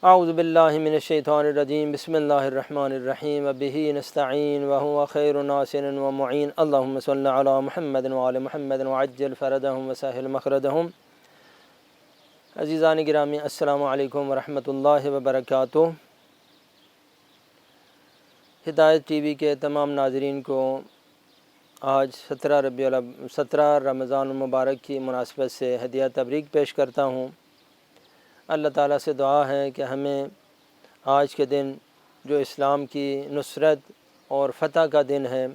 اعوذ باللہ من الشیطان الرجیم بسم اللہ الرحمن الرحیم وبہ نستعین وہو خیر ناصر ومعین اللہم صل علی محمد وعلی محمد وعجل فرجہم وسہل مخرجہم۔ عزیزان گرامی السلام علیکم ورحمۃ اللہ وبرکاتہ۔ ہدایت ٹی وی کے تمام ناظرین کو آج 17 رمضان المبارک کی مناسبت سے ہدیہ تبریک پیش کرتا ہوں۔ اللہ تعالیٰ سے دعا ہے کہ ہمیں آج کے دن جو اسلام کی نصرت اور فتح کا دن ہے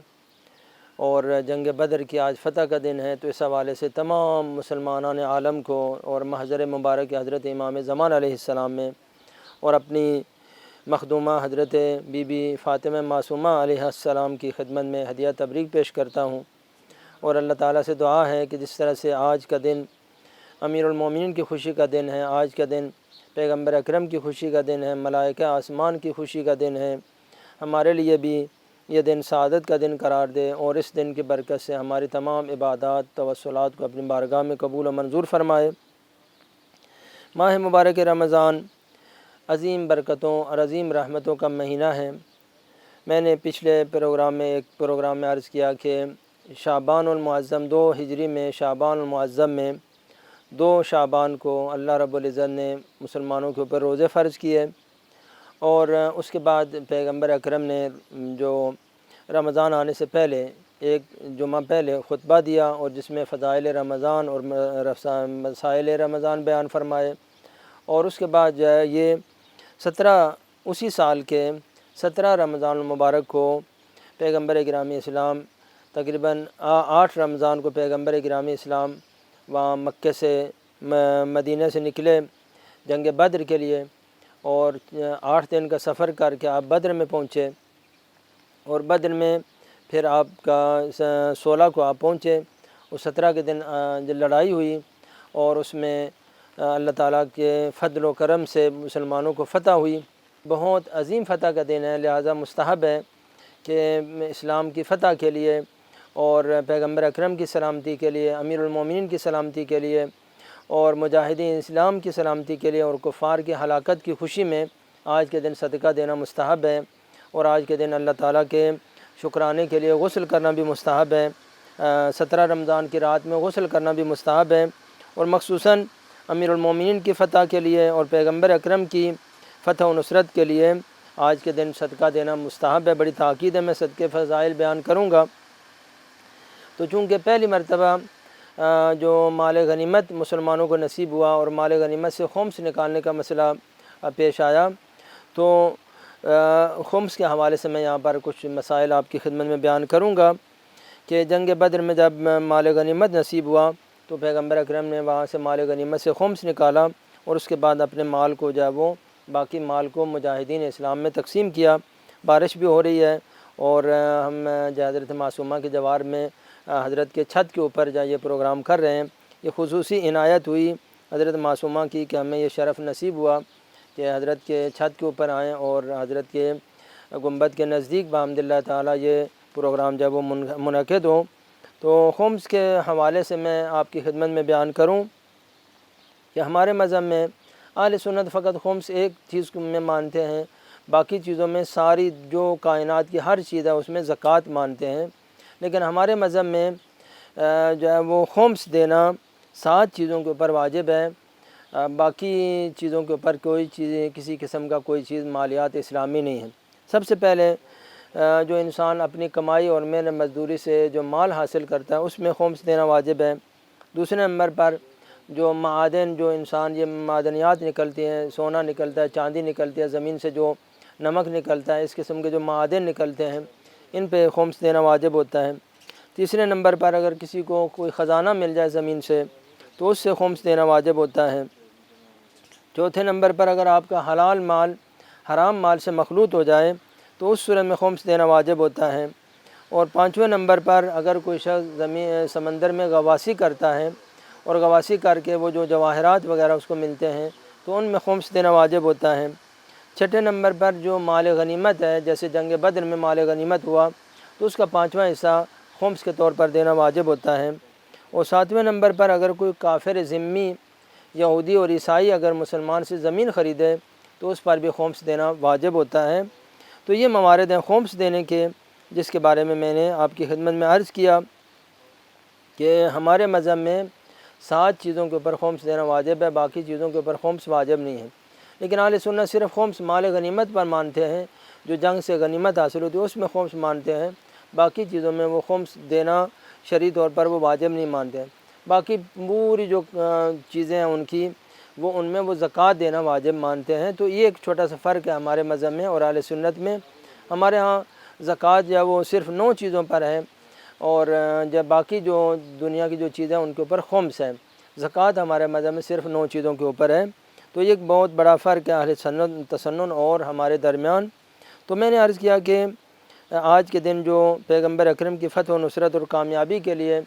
اور جنگ بدر کی آج فتح کا دن ہے، تو اس حوالے سے تمام مسلمانان عالم کو اور محضر مبارک حضرت امام زمان علیہ السلام میں اور اپنی مخدومہ حضرت بی بی فاطمہ معصومہ علیہ السلام کی خدمت میں ہدیہ تبریک پیش کرتا ہوں، اور اللہ تعالیٰ سے دعا ہے کہ جس طرح سے آج کا دن امیر المومنین کی خوشی کا دن ہے، آج کا دن پیغمبر اکرم کی خوشی کا دن ہے، ملائکہ آسمان کی خوشی کا دن ہے، ہمارے لیے بھی یہ دن سعادت کا دن قرار دے، اور اس دن کی برکت سے ہماری تمام عبادات توسلات کو اپنی بارگاہ میں قبول و منظور فرمائے۔ ماہ مبارک رمضان عظیم برکتوں اور عظیم رحمتوں کا مہینہ ہے۔ میں نے پچھلے ایک پروگرام میں عرض کیا کہ شعبان المعظم 2 ہجری میں شعبان المعظم میں 2 شعبان کو اللہ رب العزت نے مسلمانوں کے اوپر روزے فرض کیے، اور اس کے بعد پیغمبر اکرم نے جو رمضان آنے سے پہلے ایک جمعہ پہلے خطبہ دیا، اور جس میں فضائل رمضان اور مسائل رمضان بیان فرمائے، اور اس کے بعد جو ہے یہ اسی سال کے 17 رمضان المبارک کو پیغمبر گرامی اسلام تقریباً 8 رمضان کو پیغمبر گرامی اسلام وہاں مکے سے مدینہ سے نکلے جنگ بدر کے لیے، اور 8 دن کا سفر کر کے آپ بدر میں پہنچے، اور بدر میں پھر آپ کا 16 کو آپ پہنچے، اور 17 کے دن جو لڑائی ہوئی، اور اس میں اللہ تعالیٰ کے فضل و کرم سے مسلمانوں کو فتح ہوئی۔ بہت عظیم فتح کا دن ہے، لہذا مستحب ہے کہ اسلام کی فتح کے لیے اور پیغمبر اکرم کی سلامتی کے لیے، امیر المومنین کی سلامتی کے لیے، اور مجاہدین اسلام کی سلامتی کے لیے، اور کفار کی ہلاکت کی خوشی میں آج کے دن صدقہ دینا مستحب ہے، اور آج کے دن اللہ تعالیٰ کے شکرانے کے لیے غسل کرنا بھی مستحب ہے۔ 17 رمضان کی رات میں غسل کرنا بھی مستحب ہے، اور مخصوصاً امیر المومنین کی فتح کے لیے اور پیغمبر اکرم کی فتح و نصرت کے لیے آج کے دن صدقہ دینا مستحب ہے۔ بڑی تاکید ہے، میں صدقے فضائل بیان کروں گا۔ تو چونکہ پہلی مرتبہ جو مال غنیمت مسلمانوں کو نصیب ہوا اور مال غنیمت سے خمس نکالنے کا مسئلہ پیش آیا، تو خمس کے حوالے سے میں یہاں پر کچھ مسائل آپ کی خدمت میں بیان کروں گا کہ جنگ بدر میں جب مال غنیمت نصیب ہوا تو پیغمبر اکرم نے وہاں سے مال غنیمت سے خمس نکالا، اور اس کے بعد اپنے مال کو جو ہے وہ باقی مال کو مجاہدین اسلام میں تقسیم کیا۔ بارش بھی ہو رہی ہے، اور ہم حضرت معصومہ کے جوار میں حضرت کے چھت کے اوپر جا یہ پروگرام کر رہے ہیں۔ یہ خصوصی عنایت ہوئی حضرت معصومہ کی کہ ہمیں یہ شرف نصیب ہوا کہ حضرت کے چھت کے اوپر آئیں اور حضرت کے گنبد کے نزدیک بحمد اللہ تعالیٰ یہ پروگرام جب وہ منعقد ہو۔ تو خمس کے حوالے سے میں آپ کی خدمت میں بیان کروں کہ ہمارے مذہب میں اہل سنت فقط خمس ایک چیز میں مانتے ہیں، باقی چیزوں میں ساری جو کائنات کی ہر چیز ہے اس میں زکوٰۃ مانتے ہیں، لیکن ہمارے مذہب میں جو ہے وہ خمس دینا 7 چیزوں کے اوپر واجب ہے، باقی چیزوں کے اوپر کوئی چیز کسی قسم کا کوئی چیز مالیات اسلامی نہیں ہے۔ سب سے پہلے جو انسان اپنی کمائی اور محنت مزدوری سے جو مال حاصل کرتا ہے اس میں خمس دینا واجب ہے۔ دوسرے نمبر پر جو معادن، جو انسان یہ معدنیات نکلتی ہیں، سونا نکلتا ہے، چاندی نکلتی ہے، زمین سے جو نمک نکلتا ہے، اس قسم کے جو معادن نکلتے ہیں ان پہ خمس دینا واجب ہوتا ہے۔ تیسرے نمبر پر اگر کسی کو کوئی خزانہ مل جائے زمین سے تو اس سے خمس دینا واجب ہوتا ہے۔ چوتھے نمبر پر اگر آپ کا حلال مال حرام مال سے مخلوط ہو جائے تو اس صورت میں خمس دینا واجب ہوتا ہے۔ اور 5ویں نمبر پر اگر کوئی شخص سمندر میں غواصی کرتا ہے اور غواصی کر کے وہ جو جواہرات وغیرہ اس کو ملتے ہیں تو ان میں خمس دینا واجب ہوتا ہے۔ 6 نمبر پر جو مال غنیمت ہے، جیسے جنگ بدر میں مال غنیمت ہوا تو اس کا 5واں حصہ خمس کے طور پر دینا واجب ہوتا ہے۔ اور 7ویں نمبر پر اگر کوئی کافر ذمی یہودی اور عیسائی اگر مسلمان سے زمین خریدے تو تو اس پر بھی خمس دینا واجب ہوتا ہے۔ تو یہ موارد ہیں خمس دینے کے، جس کے بارے میں نے آپ کی خدمت میں عرض کیا کہ ہمارے مذہب میں 7 چیزوں کے اوپر خمس دینا واجب ہے، باقی چیزوں کے اوپر خمس واجب نہیں ہے۔ لیکن اہل سنت صرف خمس مال غنیمت پر مانتے ہیں، جو جنگ سے غنیمت حاصل ہوتی ہے اس میں خمس مانتے ہیں، باقی چیزوں میں وہ خمس دینا شرعی طور پر وہ واجب نہیں مانتے ہیں۔ باقی پوری جو چیزیں ہیں ان میں وہ زکوٰۃ دینا واجب مانتے ہیں۔ تو یہ ایک چھوٹا سا فرق ہے ہمارے مذہب میں اور اہل سنت میں۔ ہمارے ہاں زکوٰۃ جو ہے وہ صرف 9 چیزوں پر ہے، اور جب باقی جو دنیا کی جو چیزیں ان کے اوپر خمس ہے۔ زکوٰۃ ہمارے مذہب میں صرف 9 چیزوں کے اوپر ہے۔ تو یہ ایک بہت بڑا فرق ہے اہل سنت تسنن اور ہمارے درمیان۔ تو میں نے عرض کیا کہ آج کے دن جو پیغمبر اکرم کی فتح و نصرت اور کامیابی کے لیے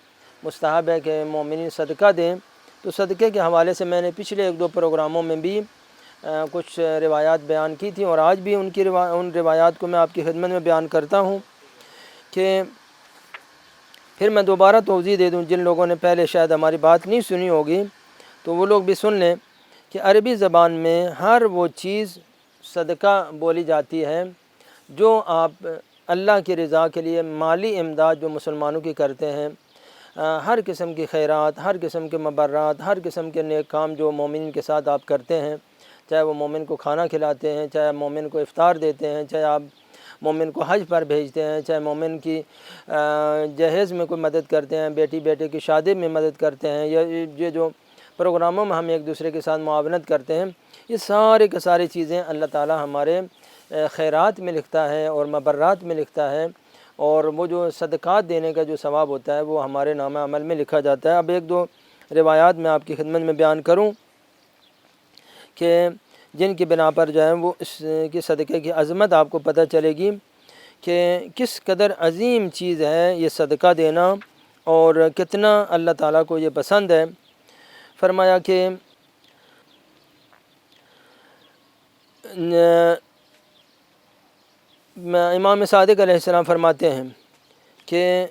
مستحب ہے کہ مومنین صدقہ دیں، تو صدقے کے حوالے سے میں نے پچھلے 1-2 پروگراموں میں بھی کچھ روایات بیان کی تھیں، اور آج بھی ان روایات کو میں آپ کی خدمت میں بیان کرتا ہوں کہ پھر میں دوبارہ توضیح دے دوں۔ جن لوگوں نے پہلے شاید ہماری بات نہیں سنی ہوگی تو وہ لوگ بھی سن لیں کہ عربی زبان میں ہر وہ چیز صدقہ بولی جاتی ہے جو آپ اللہ کی رضا کے لیے مالی امداد جو مسلمانوں کی کرتے ہیں، ہر قسم کی خیرات، ہر قسم کے مبرات، ہر قسم کے نیک کام جو مومن کے ساتھ آپ کرتے ہیں، چاہے وہ مومن کو کھانا کھلاتے ہیں، چاہے مومن کو افطار دیتے ہیں، چاہے آپ مومن کو حج پر بھیجتے ہیں، چاہے مومن کی جہیز میں کوئی مدد کرتے ہیں، بیٹے کی شادی میں مدد کرتے ہیں، یا یہ جو پروگراموں میں ہم ایک دوسرے کے ساتھ معاونت کرتے ہیں، یہ سارے کے ساری چیزیں اللہ تعالی ہمارے خیرات میں لکھتا ہے اور مبرات میں لکھتا ہے، اور وہ جو صدقات دینے کا جو ثواب ہوتا ہے وہ ہمارے نامہ عمل میں لکھا جاتا ہے۔ اب 1-2 روایات میں آپ کی خدمت میں بیان کروں کہ جن کی بنا پر جو ہے وہ اس کی صدقے کی عظمت آپ کو پتہ چلے گی کہ کس قدر عظیم چیز ہے یہ صدقہ دینا، اور کتنا اللہ تعالیٰ کو یہ پسند ہے۔ فرمایا کہ امام صادق علیہ السلام فرماتے ہیں کہ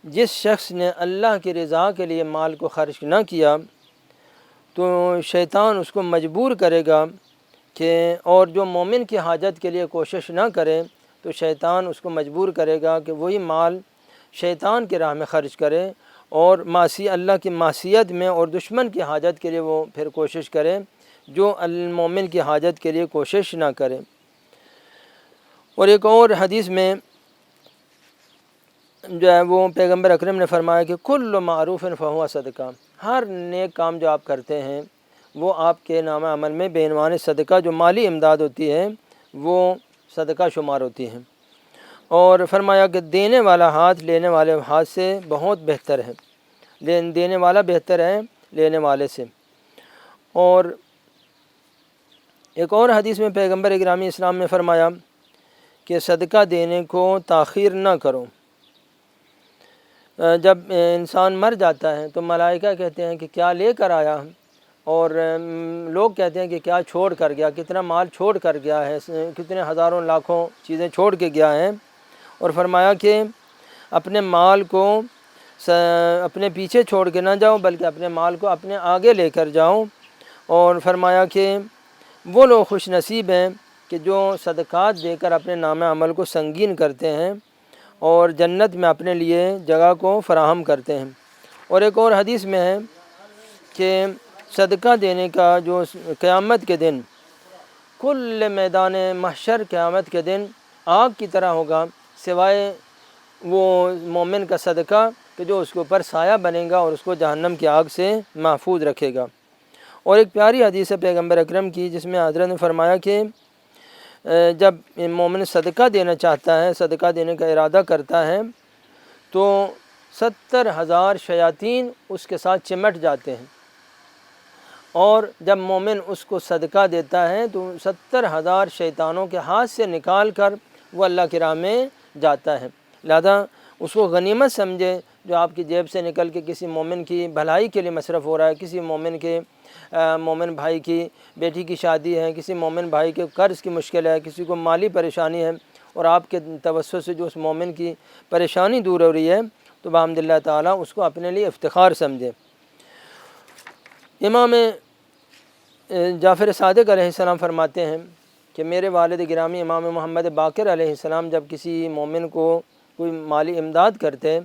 جس شخص نے اللہ کی رضا کے لیے مال کو خرچ نہ کیا تو شیطان اس کو مجبور کرے گا کہ، اور جو مومن کی حاجت کے لیے کوشش نہ کرے تو شیطان اس کو مجبور کرے گا کہ وہی مال شیطان کی راہ میں خرچ کرے، اور اللہ کی معصیت میں اور دشمن کی حاجت کے لیے وہ پھر کوشش کرے، جو المومن کی حاجت کے لیے کوشش نہ کرے۔ اور ایک اور حدیث میں جو ہے وہ پیغمبر اکرم نے فرمایا کہ کل معروف فہو صدقہ، ہر نیک کام جو آپ کرتے ہیں وہ آپ کے نامہ عمل میں بے عنوان صدقہ جو مالی امداد ہوتی ہے وہ صدقہ شمار ہوتی ہے۔ اور فرمایا کہ دینے والا ہاتھ لینے والے ہاتھ سے بہت بہتر ہے، دینے والا بہتر ہے لینے والے سے۔ اور ایک اور حدیث میں پیغمبر گرامی اسلام نے فرمایا کہ صدقہ دینے کو تاخیر نہ کرو۔ جب انسان مر جاتا ہے تو ملائکہ کہتے ہیں کہ کیا لے کر آیا، اور لوگ کہتے ہیں کہ کیا چھوڑ کر گیا، کتنا مال چھوڑ کر گیا ہے، کتنے ہزاروں لاکھوں چیزیں چھوڑ کے گیا ہے۔ اور فرمایا کہ اپنے مال کو اپنے پیچھے چھوڑ کے نہ جاؤ بلکہ اپنے مال کو اپنے آگے لے کر جاؤ۔ اور فرمایا کہ وہ لوگ خوش نصیب ہیں کہ جو صدقات دے کر اپنے نامہ عمل کو سنگین کرتے ہیں اور جنت میں اپنے لیے جگہ کو فراہم کرتے ہیں۔ اور ایک اور حدیث میں ہے کہ صدقہ دینے کا جو قیامت کے دن کل میدان محشر قیامت کے دن آگ کی طرح ہوگا، سوائے وہ مومن کا صدقہ کہ جو اس کے اوپر سایہ بنے گا اور اس کو جہنم کی آگ سے محفوظ رکھے گا۔ اور ایک پیاری حدیث ہے پیغمبر اکرم کی جس میں حضرت نے فرمایا کہ جب مومن صدقہ دینا چاہتا ہے، صدقہ دینے کا ارادہ کرتا ہے تو 70,000 شیاطین اس کے ساتھ چمٹ جاتے ہیں، اور جب مومن اس کو صدقہ دیتا ہے تو 70,000 شیطانوں کے ہاتھ سے نکال کر وہ اللہ کی راہ میں جاتا ہے۔ لہذا اس کو غنیمت سمجھے جو آپ کی جیب سے نکل کے کسی مومن کی بھلائی کے لیے مصرف ہو رہا ہے، کسی مومن بھائی کی بیٹی کی شادی ہے، کسی مومن بھائی کے قرض کی مشکل ہے، کسی کو مالی پریشانی ہے، اور آپ کے توسط سے جو اس مومن کی پریشانی دور ہو رہی ہے تو بحمد اللہ تعالیٰ اس کو اپنے لیے افتخار سمجھے۔ امام جعفر صادق علیہ السلام فرماتے ہیں کہ میرے والد گرامی امام محمد باقر علیہ السلام جب کسی مومن کو کوئی مالی امداد کرتے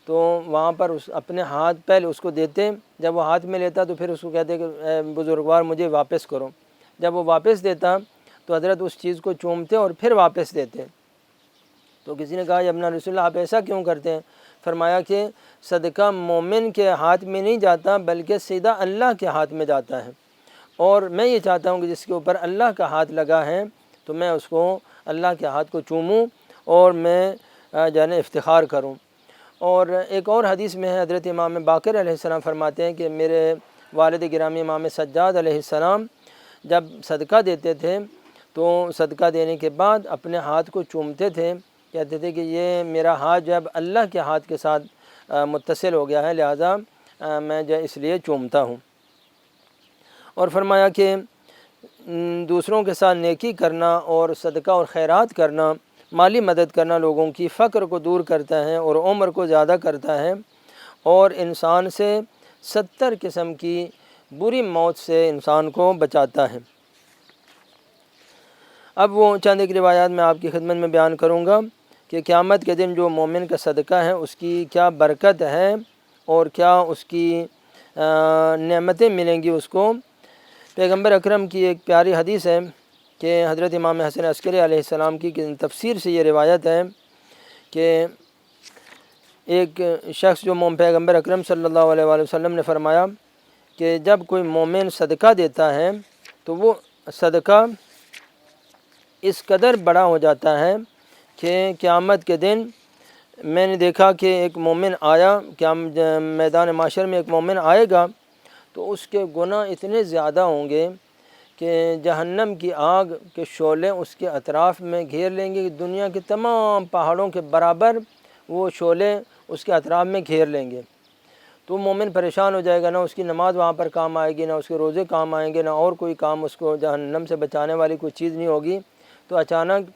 تو وہاں پر اپنے ہاتھ پہلے اس کو دیتے، جب وہ ہاتھ میں لیتا تو پھر اس کو کہتے کہ اے بزرگوار مجھے واپس کرو، جب وہ واپس دیتا تو حضرت اس چیز کو چومتے اور پھر واپس دیتے۔ تو کسی نے کہا یا ابن رسول اللہ آپ ایسا کیوں کرتے ہیں؟ فرمایا کہ صدقہ مومن کے ہاتھ میں نہیں جاتا بلکہ سیدھا اللہ کے ہاتھ میں جاتا ہے، اور میں یہ چاہتا ہوں کہ جس کے اوپر اللہ کا ہاتھ لگا ہے تو میں اس کو اللہ کے ہاتھ کو چوموں اور میں جانے افتخار کروں۔ اور ایک اور حدیث میں ہے حضرت امام باقر علیہ السلام فرماتے ہیں کہ میرے والد گرامی امام سجاد علیہ السلام جب صدقہ دیتے تھے تو صدقہ دینے کے بعد اپنے ہاتھ کو چومتے تھے، کہتے تھے کہ یہ میرا ہاتھ جب اللہ کے ہاتھ کے ساتھ متصل ہو گیا ہے، لہذا میں جو اس لیے چومتا ہوں۔ اور فرمایا کہ دوسروں کے ساتھ نیکی کرنا اور صدقہ اور خیرات کرنا، مالی مدد کرنا لوگوں کی فقر کو دور کرتا ہے اور عمر کو زیادہ کرتا ہے، اور انسان سے 70 قسم کی بری موت سے انسان کو بچاتا ہے۔ اب وہ چند ایک روایات میں آپ کی خدمت میں بیان کروں گا کہ قیامت کے دن جو مومن کا صدقہ ہے اس کی کیا برکت ہے اور کیا اس کی نعمتیں ملیں گی اس کو۔ پیغمبر اکرم کی ایک پیاری حدیث ہے کہ حضرت امام حسن عسکری علیہ السلام کی تفسیر سے یہ روایت ہے کہ ایک شخص جو پیغمبر اکرم صلی اللہ علیہ وآلہ وسلم نے فرمایا کہ جب کوئی مومن صدقہ دیتا ہے تو وہ صدقہ اس قدر بڑا ہو جاتا ہے کہ قیامت کے دن میں نے دیکھا کہ ایک مومن آیا، کیا میدان معاشر میں ایک مومن آئے گا تو اس کے گناہ اتنے زیادہ ہوں گے کہ جہنم کی آگ کے شعلے اس کے اطراف میں گھیر لیں گے، دنیا کے تمام پہاڑوں کے برابر وہ شعلے اس کے اطراف میں گھیر لیں گے۔ تو مومن پریشان ہو جائے گا، نہ اس کی نماز وہاں پر کام آئے گی، نہ اس کے روزے کام آئیں گے، نہ اور کوئی کام اس کو جہنم سے بچانے والی کوئی چیز نہیں ہوگی۔ تو اچانک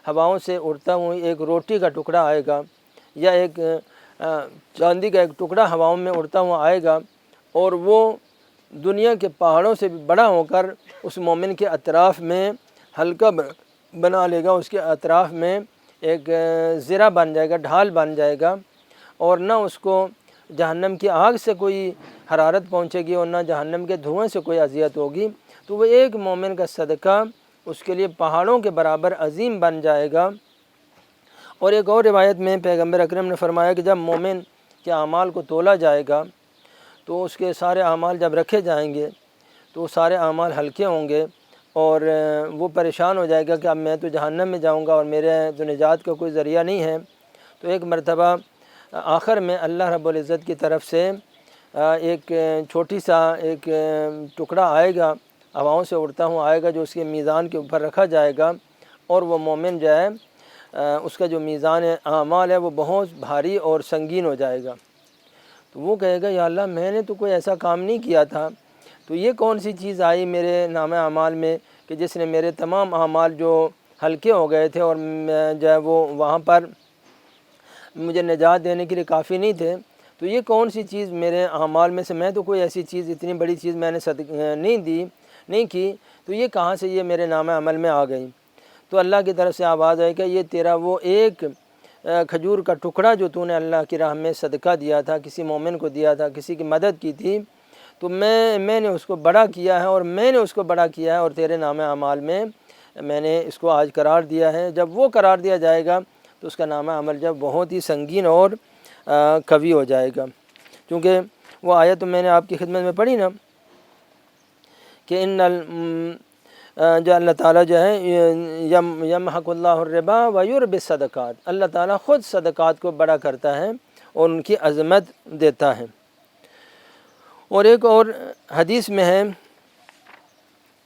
ہواؤں سے اڑتا ہوا ایک روٹی کا ٹکڑا آئے گا یا ایک چاندی کا ایک ٹکڑا ہواؤں میں اڑتا ہوا آئے گا، اور وہ دنیا کے پہاڑوں سے بھی بڑا ہو کر اس مومن کے اطراف میں حلقہ بنا لے گا، اس کے اطراف میں ایک زرہ بن جائے گا، ڈھال بن جائے گا، اور نہ اس کو جہنم کی آگ سے کوئی حرارت پہنچے گی اور نہ جہنم کے دھوئیں سے کوئی اذیت ہوگی۔ تو وہ ایک مومن کا صدقہ اس کے لیے پہاڑوں کے برابر عظیم بن جائے گا۔ اور ایک اور روایت میں پیغمبر اکرم نے فرمایا کہ جب مومن کے اعمال کو تولا جائے گا تو اس کے سارے اعمال جب رکھے جائیں گے تو وہ سارے اعمال ہلکے ہوں گے، اور وہ پریشان ہو جائے گا کہ اب میں تو جہنم میں جاؤں گا اور میرے تو نجات کا کوئی ذریعہ نہیں ہے۔ تو ایک مرتبہ آخر میں اللہ رب العزت کی طرف سے ایک چھوٹی سا ایک ٹکڑا آئے گا، ہواؤں سے اڑتا ہوا آئے گا، جو اس کے میزان کے اوپر رکھا جائے گا، اور وہ مومن جو ہے اس کا جو میزان اعمال ہے وہ بہت بھاری اور سنگین ہو جائے گا۔ تو وہ کہے گا یا اللہ میں نے تو کوئی ایسا کام نہیں کیا تھا، تو یہ کون سی چیز آئی میرے نام اعمال میں کہ جس نے میرے تمام اعمال جو ہلکے ہو گئے تھے اور جو ہے وہ وہاں پر مجھے نجات دینے کے لیے کافی نہیں تھے، تو یہ کون سی چیز میرے اعمال میں سے، میں تو کوئی ایسی چیز اتنی بڑی چیز میں نے نہیں کی، تو یہ کہاں سے یہ میرے نام عمل میں آ گئی؟ تو اللہ کی طرف سے آواز آئے کہ یہ تیرا وہ ایک کھجور کا ٹکڑا جو تو نے اللہ کی راہ میں صدقہ دیا تھا، کسی مومن کو دیا تھا، کسی کی مدد کی تھی، تو میں نے اس کو بڑا کیا ہے، اور میں نے اس کو بڑا کیا ہے، اور تیرے نام اعمال میں میں نے اس کو آج قرار دیا ہے۔ جب وہ قرار دیا جائے گا تو اس کا نام عمل جب بہت ہی سنگین اور قوی ہو جائے گا، کیونکہ وہ آیت تو میں نے آپ کی خدمت میں پڑھی نا کہ جو اللہ تعالیٰ جو ہے یمحق اللہ الربا ویربی الصدقات، اللہ تعالیٰ خود صدقات کو بڑا کرتا ہے اور ان کی عظمت دیتا ہے۔ اور ایک اور حدیث میں ہے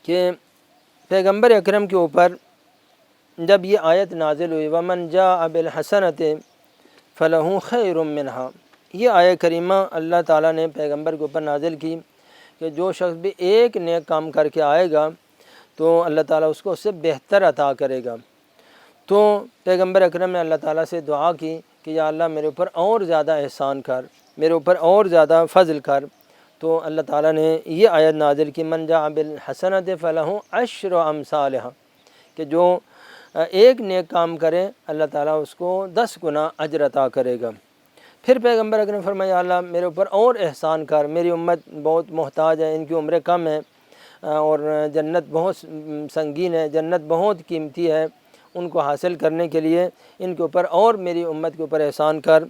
کہ پیغمبر اکرم کے اوپر جب یہ آیت نازل ہوئی ومن جاء بالحسنۃ فلہ خیر منہا، یہ آیت کریمہ اللہ تعالیٰ نے پیغمبر کے اوپر نازل کی کہ جو شخص بھی ایک نیک کام کر کے آئے گا تو اللہ تعالیٰ اس کو اس سے بہتر عطا کرے گا۔ تو پیغمبر اکرم نے اللہ تعالیٰ سے دعا کی کہ یا اللہ میرے اوپر اور زیادہ احسان کر، میرے اوپر اور زیادہ فضل کر۔ تو اللہ تعالیٰ نے یہ آیت نازل کی من جاء بالحسنۃ فلہ عشر امثالھا، کہ جو ایک نیک کام کرے اللہ تعالیٰ اس کو 10 گنا اجر عطا کرے گا۔ پھر پیغمبر اکرم نے فرمایا اللہ میرے اوپر اور احسان کر، میری امت بہت محتاج ہے، ان کی عمریں کم ہیں اور جنت بہت سنگین ہے، جنت بہت قیمتی ہے، ان کو حاصل کرنے کے لیے ان کے اوپر اور میری امت کے اوپر احسان کر۔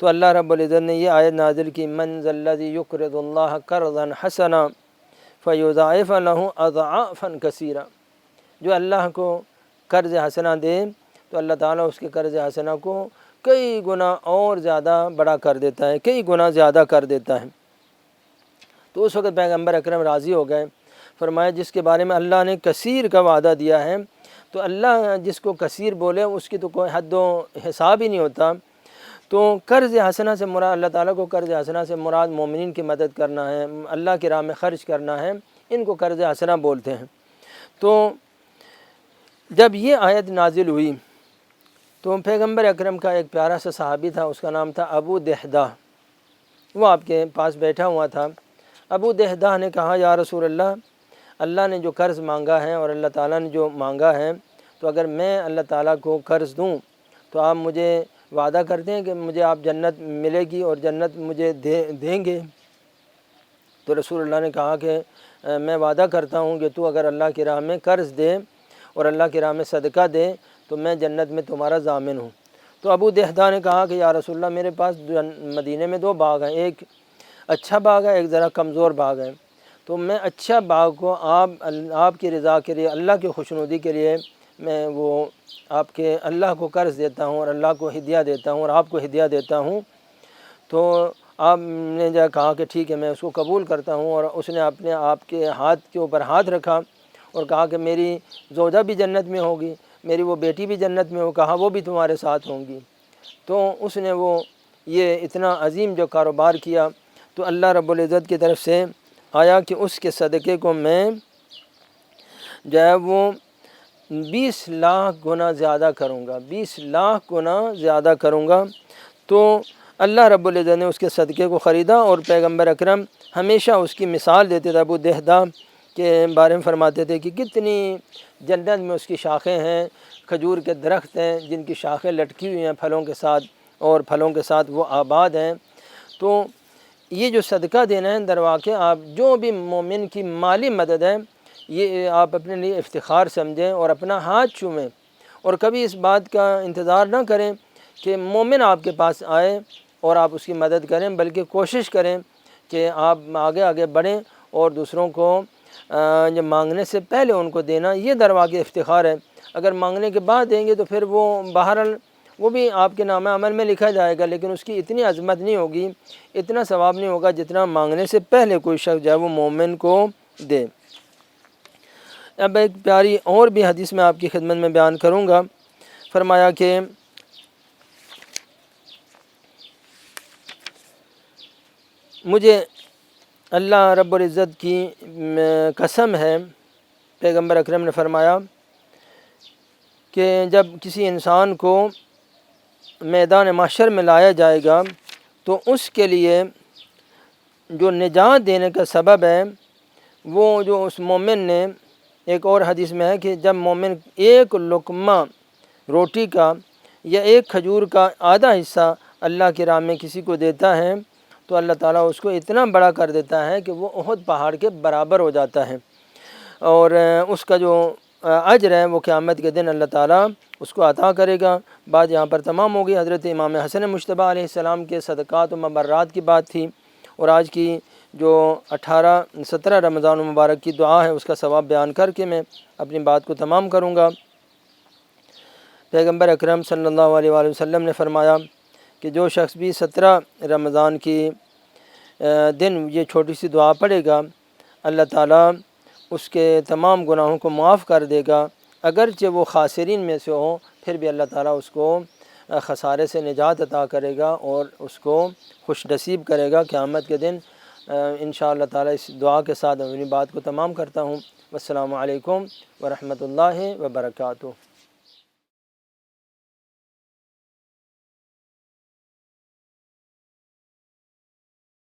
تو اللہ رب العزت نے یہ آیت نازل کی من ذا الذی یقرض اللہ قرضا حسنا فیضاعف لہ اضعافا کثیرا، جو اللہ کو قرض حسنہ دے تو اللہ تعالیٰ اس کے قرض حسنہ کو کئی گنا اور زیادہ بڑا کر دیتا ہے، کئی گنا زیادہ کر دیتا ہے۔ تو اس وقت پیغمبر اکرم راضی ہو گئے، فرمایا جس کے بارے میں اللہ نے کثیر کا وعدہ دیا ہے، تو اللہ جس کو کثیر بولے اس کی تو کوئی حد و حساب ہی نہیں ہوتا۔ تو قرض حسنہ سے مراد، اللہ تعالیٰ کو قرض حسنہ سے مراد مومنین کی مدد کرنا ہے، اللہ کی راہ میں خرچ کرنا ہے، ان کو قرض حسنہ بولتے ہیں۔ تو جب یہ آیت نازل ہوئی تو پیغمبر اکرم کا ایک پیارا سا صحابی تھا، اس کا نام تھا ابو دہدہ، وہ آپ کے پاس بیٹھا ہوا تھا۔ ابو دہدہ نے کہا یا رسول اللہ، اللہ نے جو قرض مانگا ہے اور اللہ تعالیٰ نے جو مانگا ہے، تو اگر میں اللہ تعالیٰ کو قرض دوں تو آپ مجھے وعدہ کرتے ہیں کہ مجھے آپ جنت ملے گی اور جنت مجھے دیں گے؟ تو رسول اللہ نے کہا کہ میں وعدہ کرتا ہوں کہ تو اگر اللہ کی راہ میں قرض دے اور اللہ کی راہ میں صدقہ دے تو میں جنت میں تمہارا ضامن ہوں۔ تو ابو دہدہ نے کہا کہ یا رسول اللہ میرے پاس مدینے میں 2 باغ ہیں، ایک اچھا باغ ہے، ایک ذرا کمزور باغ ہے، تو میں اچھا باغ کو آپ کی رضا کے لیے، اللہ کی خوشنودی کے لیے میں وہ آپ کے اللہ کو قرض دیتا ہوں اور اللہ کو ہدیہ دیتا ہوں اور آپ کو ہدیہ دیتا ہوں۔ تو آپ نے جو کہا کہ ٹھیک ہے میں اس کو قبول کرتا ہوں، اور اس نے اپنے آپ کے ہاتھ کے اوپر ہاتھ رکھا اور کہا کہ میری زوجہ بھی جنت میں ہوگی، میری وہ بیٹی بھی جنت میں ہو، کہا وہ بھی تمہارے ساتھ ہوں گی۔ تو اس نے وہ یہ اتنا عظیم جو کاروبار کیا، تو اللہ رب العزت کی طرف سے آیا کہ اس کے صدقے کو میں جو ہے وہ 20 لاکھ گنا زیادہ کروں گا، 20 لاکھ گنا زیادہ کروں گا۔ تو اللہ رب العزت نے اس کے صدقے کو خریدا، اور پیغمبر اکرم ہمیشہ اس کی مثال دیتے تھے، ابو دہدہ کے بارے میں فرماتے تھے کہ کتنی جنت میں اس کی شاخیں ہیں، کھجور کے درخت ہیں جن کی شاخیں لٹکی ہوئی ہیں پھلوں کے ساتھ، اور پھلوں کے ساتھ وہ آباد ہیں۔ تو یہ جو صدقہ دینا ہے در واقع آپ جو بھی مومن کی مالی مدد ہے یہ آپ اپنے لیے افتخار سمجھیں اور اپنا ہاتھ چومیں، اور کبھی اس بات کا انتظار نہ کریں کہ مومن آپ کے پاس آئے اور آپ اس کی مدد کریں، بلکہ کوشش کریں کہ آپ آگے آگے بڑھیں اور دوسروں کو جب مانگنے سے پہلے ان کو دینا، یہ در واقع افتخار ہے۔ اگر مانگنے کے بعد دیں گے تو پھر وہ بہرحال وہ بھی آپ کے نامہ عمل میں لکھا جائے گا، لیکن اس کی اتنی عظمت نہیں ہوگی، اتنا ثواب نہیں ہوگا جتنا مانگنے سے پہلے کوئی شخص جو ہے وہ مومن کو دے۔ اب ایک پیاری اور بھی حدیث میں آپ کی خدمت میں بیان کروں گا۔ فرمایا کہ مجھے اللہ رب العزت کی قسم ہے، پیغمبر اکرم نے فرمایا کہ جب کسی انسان کو میدان محشر میں لایا جائے گا تو اس کے لیے جو نجات دینے کا سبب ہے وہ جو اس مومن نے، ایک اور حدیث میں ہے کہ جب مومن ایک لقمہ روٹی کا یا ایک کھجور کا آدھا حصہ اللہ کی راہ میں کسی کو دیتا ہے تو اللہ تعالیٰ اس کو اتنا بڑا کر دیتا ہے کہ وہ احد پہاڑ کے برابر ہو جاتا ہے، اور اس کا جو اجر ہے وہ قیامت کے دن اللہ تعالیٰ اس کو عطا کرے گا۔ بات یہاں پر تمام ہوگی۔ حضرت امام حسن مجتبیٰ علیہ السلام کے صدقات و مبرات کی بات تھی، اور آج کی جو 17 رمضان المبارک کی دعا ہے اس کا ثواب بیان کر کے میں اپنی بات کو تمام کروں گا۔ پیغمبر اکرم صلی اللہ علیہ وآلہ وسلم نے فرمایا کہ جو شخص بھی 17 رمضان کی دن یہ چھوٹی سی دعا پڑھے گا، اللہ تعالیٰ اس کے تمام گناہوں کو معاف کر دے گا، اگرچہ وہ خاسرین میں سے ہو، پھر بھی اللہ تعالیٰ اس کو خسارے سے نجات عطا کرے گا اور اس کو خوش نصیب کرے گا قیامت کے دن۔ انشاءاللہ تعالیٰ اس دعا کے ساتھ اپنی بات کو تمام کرتا ہوں۔ والسلام علیکم ورحمۃ اللہ وبرکاتہ۔